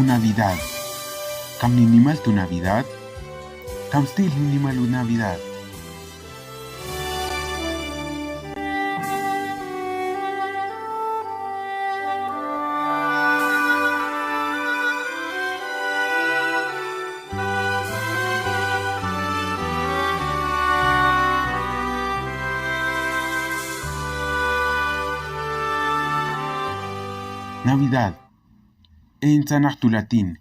Navidad. Cam ninimal tu Navidad. Cam stil ninimal u Navidad. Navidad. Entzanach tu latin.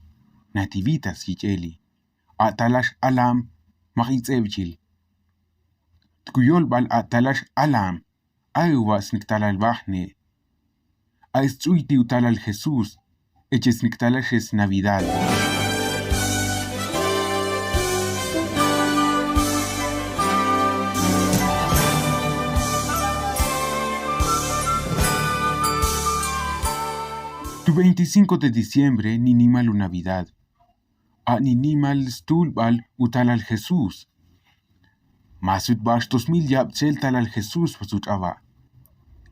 Nativitas hicheli. Atalash alam. Mahitzevchil. Tkuyol bal atalash alam. Aywas niktalal bahne. Aistzuiti utalal Jesús. Eches niktalashes Navidad. Tu 25 de diciembre ninimal u Navidad. A ninimal stulbal utalal Jesús. Masut bash 2000 yab talal Jesús pasutaba.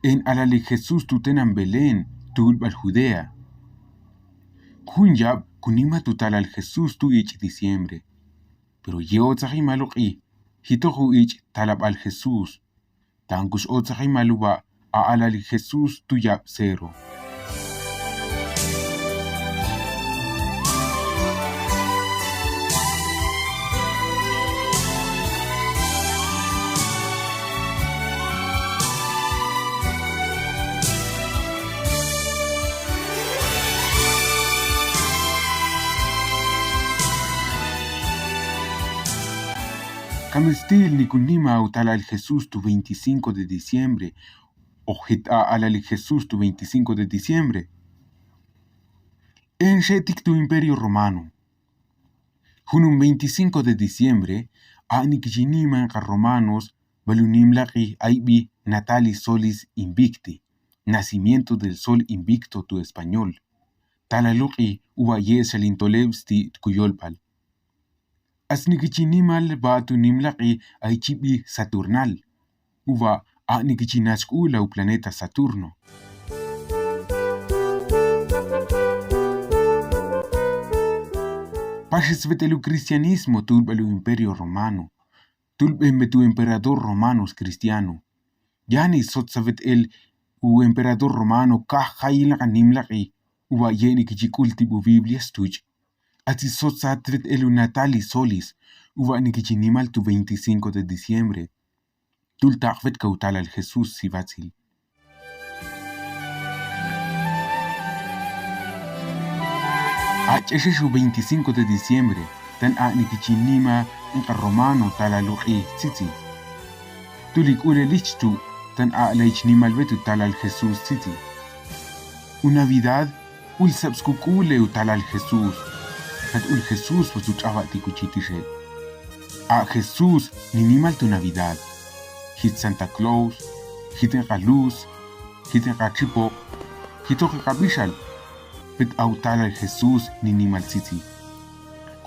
En alale Jesús tutenan Belén, tulbal Judea. Kun yab kunima tutalal Jesús tu ich diciembre. Pero yo tzahimaluki, hitohu ich talab al Jesús. Tangus o tzahimaluba a alale Jesús tu yab cero. Camestil ni kunima utalal Jesús tu 25 de diciembre. O hita alal Jesús tu 25 de diciembre. En shetik tu imperio romano. Junum 25 de diciembre. A nikjinima en romanos. Balunimlaki aibi natalis solis invicti. Nacimiento del sol invicto tu español. Talaluki uba yesel intolevsti tkuyolpal. Asnikicinimal ba tu nimlaki ay chibi Saturnal. Uva a nikicinaskula u planeta Saturno. Paches vetelu cristianismo tulbelu imperio romano. Tulbembe tu emperador romanos cristiano. Yani sotsavet el u emperador romano kahayla nimlaki. Uva yeni kichikultibu Biblias tuch. Así sotsatvet el natalis solis, uva nikicinimal tu 25 de diciembre. Tultachvet cautal al Jesús sivatzil. Acheshu 25 de diciembre, tan a nikicinima en romano talaluki tzitzi. Tulik ule lichtu, tan a leichnimal vetu talal Jesús tzitzi. Una Navidad, ul sabskukule utalal Jesús. Kat ul Jesús was tu chavati kuchitishe. A Jesús ninimal tu Navidad. Hit Santa Claus, hit en luz, hit en chipo, hit en bishal. Pet autala al Jesús ninimal tzizi.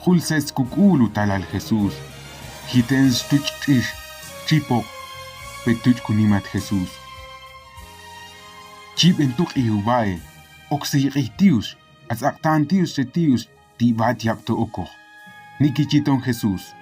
Jul ses kukulu tala al Jesús. Hit en stuchish, chipo, pet tuch kunimat Jesús. Chip en tuk iubae, oxiritius, as actantius setius. Ti bat yap to oko. Nikichiton Jesús.